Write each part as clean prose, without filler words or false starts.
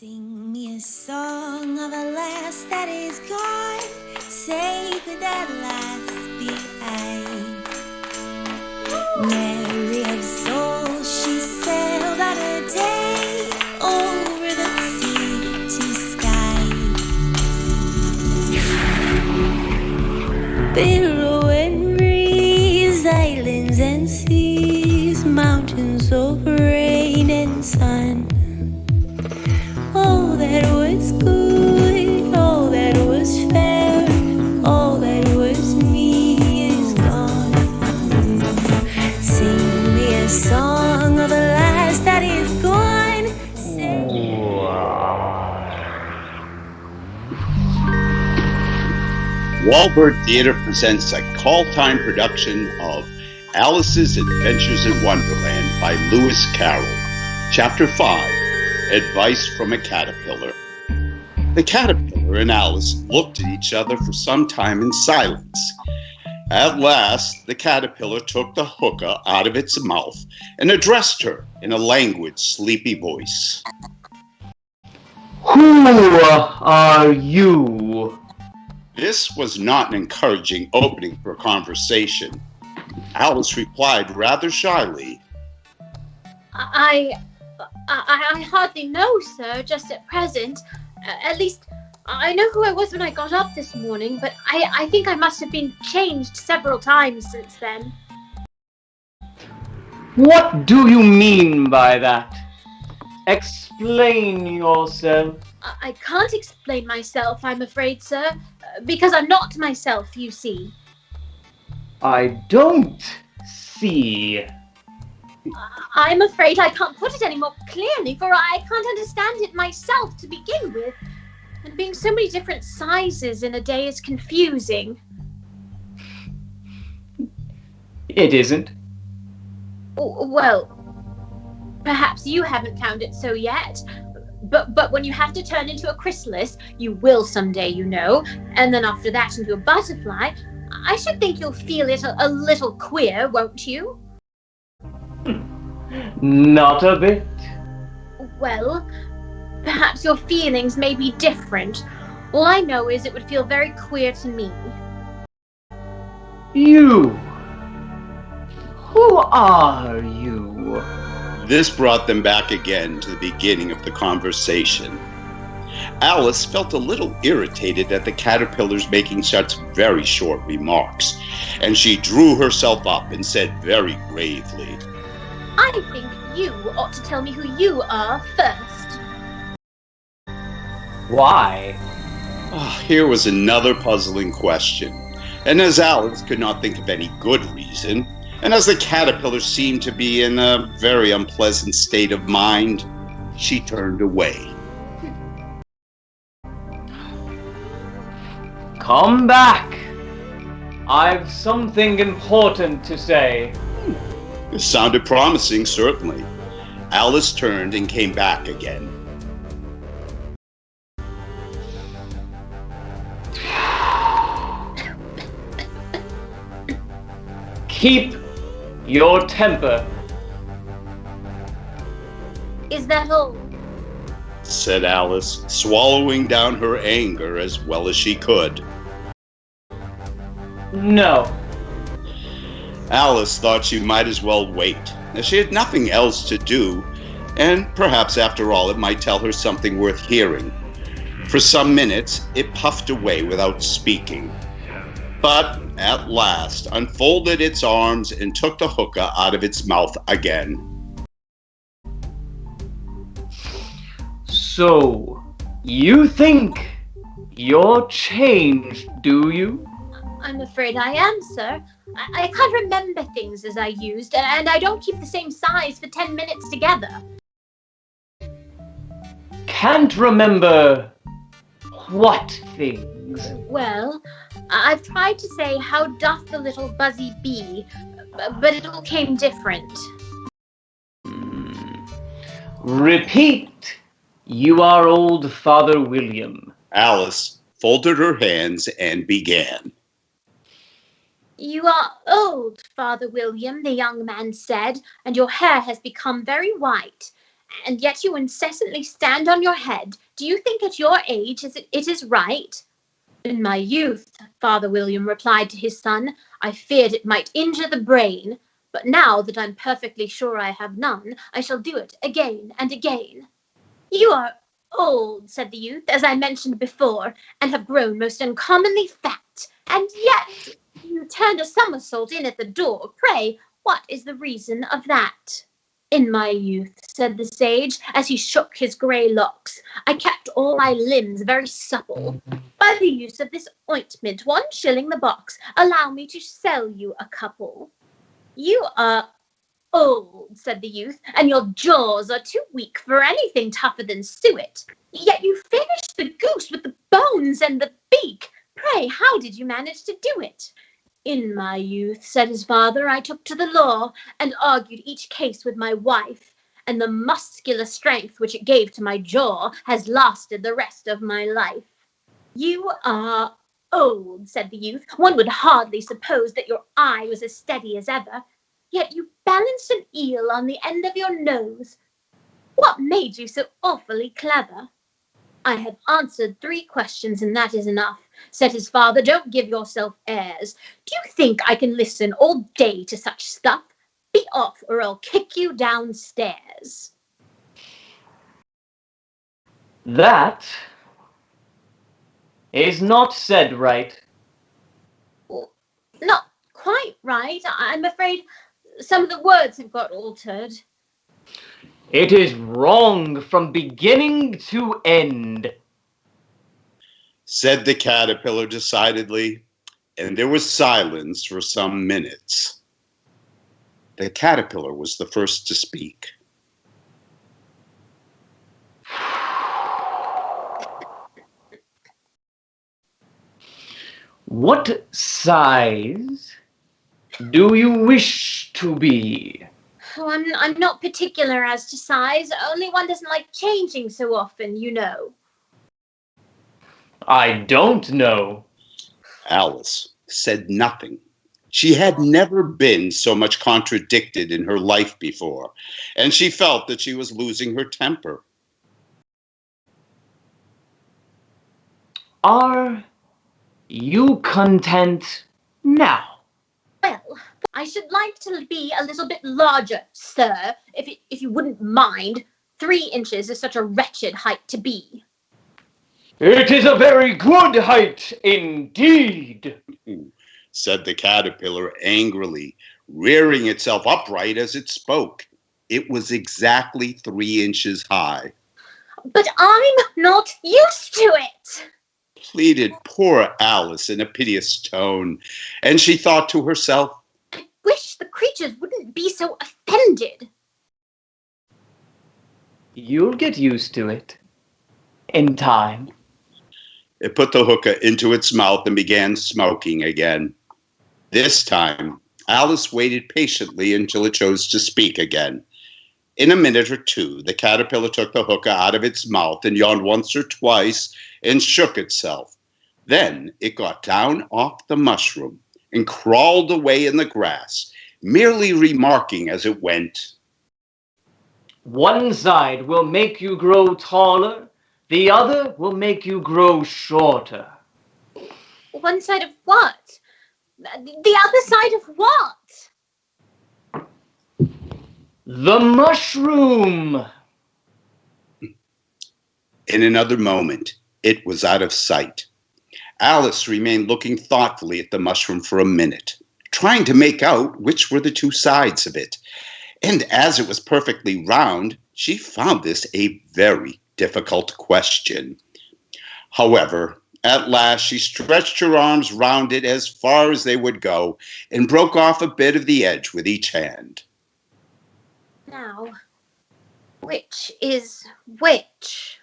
Sing me a song of a lass that is gone, safe that last behind. Mary of soul, she sailed on a day over the sea to sky. Billow and breeze, islands and seas, mountains of rain and sun. All that was good, all that was fair, all that was me is gone. Sing me a song of a lass that is gone. WallByrd Theater presents a call-time production of Alice's Adventures in Wonderland by Lewis Carroll. Chapter 5. Advice from a Caterpillar. The caterpillar and Alice looked at each other for some time in silence. At last, the caterpillar took the hookah out of its mouth and addressed her in a languid, sleepy voice. Who are you? This was not an encouraging opening for a conversation. Alice replied rather shyly, I hardly know, sir, just at present. At least, I know who I was when I got up this morning, but I think I must have been changed several times since then. What do you mean by that? Explain yourself. I can't explain myself, I'm afraid, sir, because I'm not myself, you see. I don't see. I'm afraid I can't put it any more clearly, for I can't understand it myself to begin with. And being so many different sizes in a day is confusing. It isn't. Well, perhaps you haven't found it so yet. But when you have to turn into a chrysalis, you will someday, you know, and then after that into a butterfly, I should think you'll feel it a little queer, won't you? Not a bit. Well, perhaps your feelings may be different. All I know is it would feel very queer to me. You. Who are you? This brought them back again to the beginning of the conversation. Alice felt a little irritated at the caterpillars making such very short remarks, and she drew herself up and said very gravely, I think you ought to tell me who you are first. Why? Here was another puzzling question, and as Alice could not think of any good reason, and as the caterpillar seemed to be in a very unpleasant state of mind, she turned away. Come back. I've something important to say. It sounded promising, certainly. Alice turned and came back again. Keep your temper. Is that all? Said Alice, swallowing down her anger as well as she could. No. Alice thought she might as well wait, as she had nothing else to do, and perhaps after all it might tell her something worth hearing. For some minutes it puffed away without speaking, but at last unfolded its arms and took the hookah out of its mouth again. So, you think you're changed, do you? I'm afraid I am, sir. I can't remember things as I used, and I don't keep the same size for 10 minutes together. Can't remember what things? Well, I've tried to say, how doth the little buzzy bee, but it all came different. Repeat. You are old Father William. Alice folded her hands and began. You are old, Father William, the young man said, and your hair has become very white. and yet you incessantly stand on your head. Do you think at your age it is right? In my youth, Father William replied to his son, I feared it might injure the brain, but now that I'm perfectly sure I have none, I shall do it again and again. You are old, said the youth, as I mentioned before, and have grown most uncommonly fat, and yet you turned a somersault in at the door. Pray, what is the reason of that? In my youth, said the sage, as he shook his grey locks, I kept all my limbs very supple. By the use of this ointment, 1 shilling the box, allow me to sell you a couple. You are old, said the youth, and your jaws are too weak for anything tougher than suet. Yet you finished the goose with the bones and the beak. Pray, how did you manage to do it? In my youth, said his father, I took to the law and argued each case with my wife, and the muscular strength which it gave to my jaw has lasted the rest of my life. You are old, said the youth. One would hardly suppose that your eye was as steady as ever, yet you balanced an eel on the end of your nose. What made you so awfully clever? I have answered 3 questions, and that is enough, said his father. Don't give yourself airs. Do you think I can listen all day to such stuff? Be off, or I'll kick you downstairs. That is not said right. Well, not quite right. I'm afraid some of the words have got altered. It is wrong from beginning to end, said the caterpillar decidedly, and there was silence for some minutes. The caterpillar was the first to speak. What size do you wish to be? Oh, I'm not particular as to size, only one doesn't like changing so often, you know. I don't know. Alice said nothing. She had never been so much contradicted in her life before, and she felt that she was losing her temper. Are you content now? Well, I should like to be a little bit larger, sir, if you wouldn't mind. 3 inches is such a wretched height to be. It is a very good height indeed, said the caterpillar angrily, rearing itself upright as it spoke. It was exactly 3 inches high. But I'm not used to it, pleaded poor Alice in a piteous tone, and she thought to herself, I wish the creatures wouldn't be so offended. You'll get used to it in time. It put the hookah into its mouth and began smoking again. This time, Alice waited patiently until it chose to speak again. In a minute or 2, the caterpillar took the hookah out of its mouth and yawned once or twice and shook itself. Then it got down off the mushroom and crawled away in the grass, merely remarking as it went, One side will make you grow taller, the other will make you grow shorter. One side of what? The other side of what? The mushroom! In another moment, it was out of sight. Alice remained looking thoughtfully at the mushroom for a minute, trying to make out which were the 2 sides of it. And as it was perfectly round, she found this a very difficult question. However, at last she stretched her arms round it as far as they would go and broke off a bit of the edge with each hand. Now, which is which?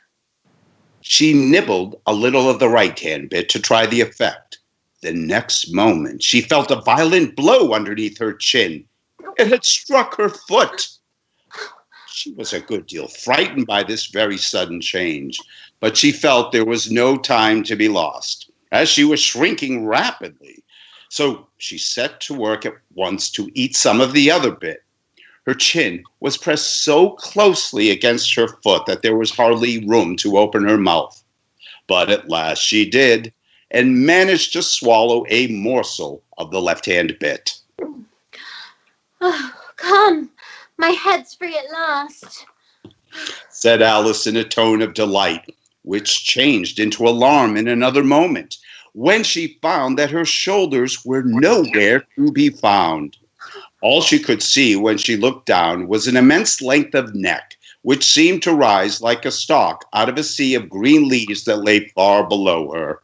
She nibbled a little of the right-hand bit to try the effect. The next moment, she felt a violent blow underneath her chin. It had struck her foot. She was a good deal frightened by this very sudden change, but she felt there was no time to be lost, as she was shrinking rapidly. So she set to work at once to eat some of the other bit. Her chin was pressed so closely against her foot that there was hardly room to open her mouth. But at last she did, and managed to swallow a morsel of the left-hand bit. Oh, come, my head's free at last, said Alice in a tone of delight, which changed into alarm in another moment, when she found that her shoulders were nowhere to be found. All she could see when she looked down was an immense length of neck, which seemed to rise like a stalk out of a sea of green leaves that lay far below her.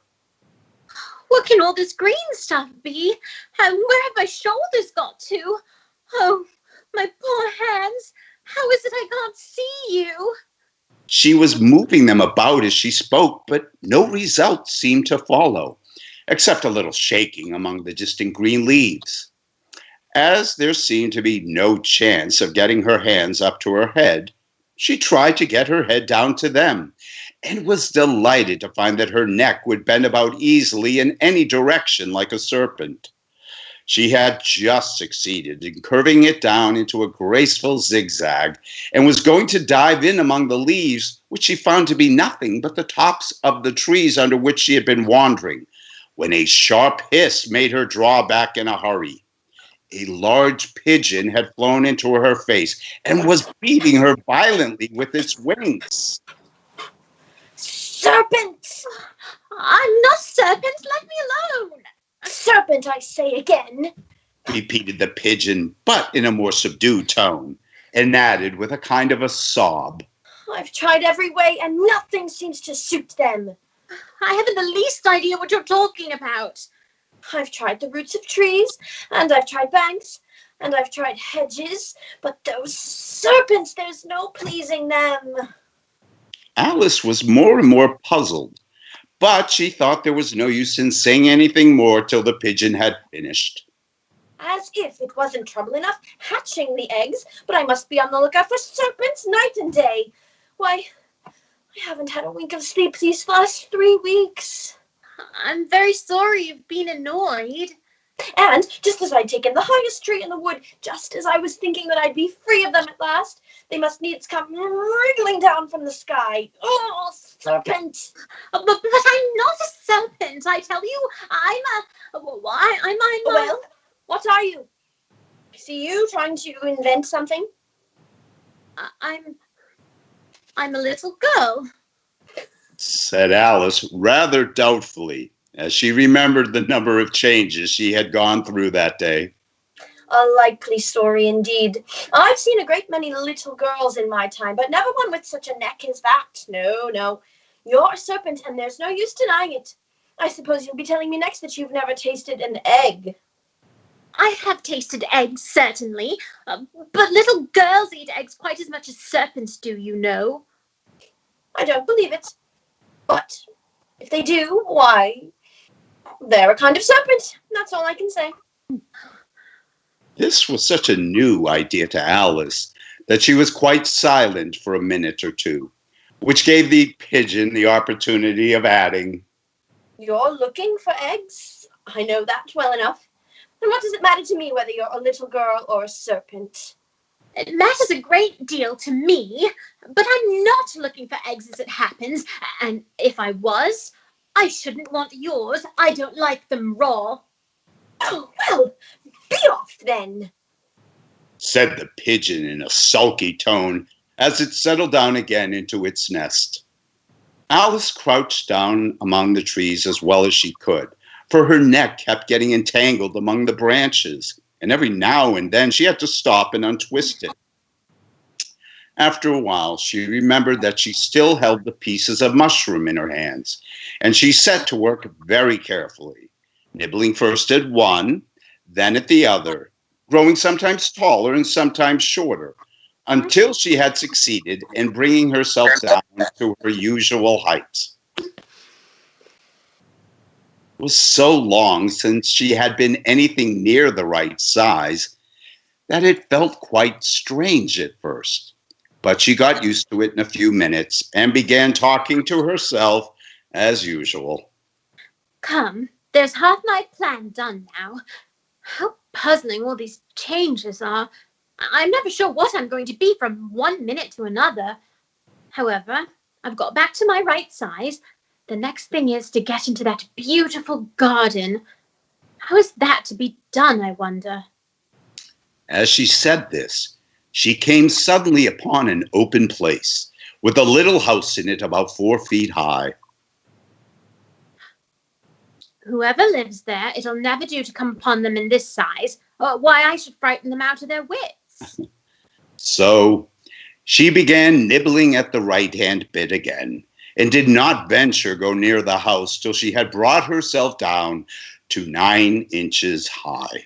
What can all this green stuff be? Where have my shoulders got to? Oh, my poor hands. How is it I can't see you? She was moving them about as she spoke, but no result seemed to follow, except a little shaking among the distant green leaves. As there seemed to be no chance of getting her hands up to her head, she tried to get her head down to them, and was delighted to find that her neck would bend about easily in any direction like a serpent. She had just succeeded in curving it down into a graceful zigzag, and was going to dive in among the leaves, which she found to be nothing but the tops of the trees under which she had been wandering, when a sharp hiss made her draw back in a hurry. A large pigeon had flown into her face and was beating her violently with its wings. Serpent! I'm not serpent, let me alone. Serpent, I say again, repeated the pigeon, but in a more subdued tone, and added with a kind of a sob. I've tried every way and nothing seems to suit them. I haven't the least idea what you're talking about. I've tried the roots of trees, and I've tried banks, and I've tried hedges, but those serpents, there's no pleasing them. Alice was more and more puzzled, but she thought there was no use in saying anything more till the pigeon had finished. As if it wasn't trouble enough hatching the eggs, but I must be on the lookout for serpents night and day. Why, I haven't had a wink of sleep these last 3 weeks. I'm very sorry you've been annoyed. And just as I'd taken the highest tree in the wood, just as I was thinking that I'd be free of them at last, they must needs come wriggling down from the sky. Oh, serpent! But I'm not a serpent, I tell you. I'm Well, what are you? I see you trying to invent something. I'm a little girl, said Alice rather doubtfully, as she remembered the number of changes she had gone through that day. A likely story indeed. I've seen a great many little girls in my time, but never one with such a neck as that. No. You're a serpent, and there's no use denying it. I suppose you'll be telling me next that you've never tasted an egg. I have tasted eggs, certainly, but little girls eat eggs quite as much as serpents do, you know. I don't believe it. But if they do, why, they're a kind of serpent. That's all I can say. This was such a new idea to Alice that she was quite silent for a minute or two, which gave the pigeon the opportunity of adding, You're looking for eggs? I know that well enough. And what does it matter to me whether you're a little girl or a serpent? It matters a great deal to me, but I'm not looking for eggs as it happens, and if I was, I shouldn't want yours. I don't like them raw. Oh, well, be off then, said the pigeon in a sulky tone as it settled down again into its nest. Alice crouched down among the trees as well as she could, for her neck kept getting entangled among the branches, and every now and then she had to stop and untwist it. After a while, she remembered that she still held the pieces of mushroom in her hands, and she set to work very carefully, nibbling first at one, then at the other, growing sometimes taller and sometimes shorter, until she had succeeded in bringing herself down to her usual height. It was so long since she had been anything near the right size that it felt quite strange at first. But she got used to it in a few minutes and began talking to herself as usual. Come, there's half my plan done now. How puzzling all these changes are. I'm never sure what I'm going to be from one minute to another. However, I've got back to my right size. The next thing is to get into that beautiful garden. How is that to be done, I wonder? As she said this, she came suddenly upon an open place with a little house in it about 4 feet high. Whoever lives there, it'll never do to come upon them in this size. Why, I should frighten them out of their wits. So she began nibbling at the right-hand bit again, and did not venture go near the house till she had brought herself down to 9 inches high.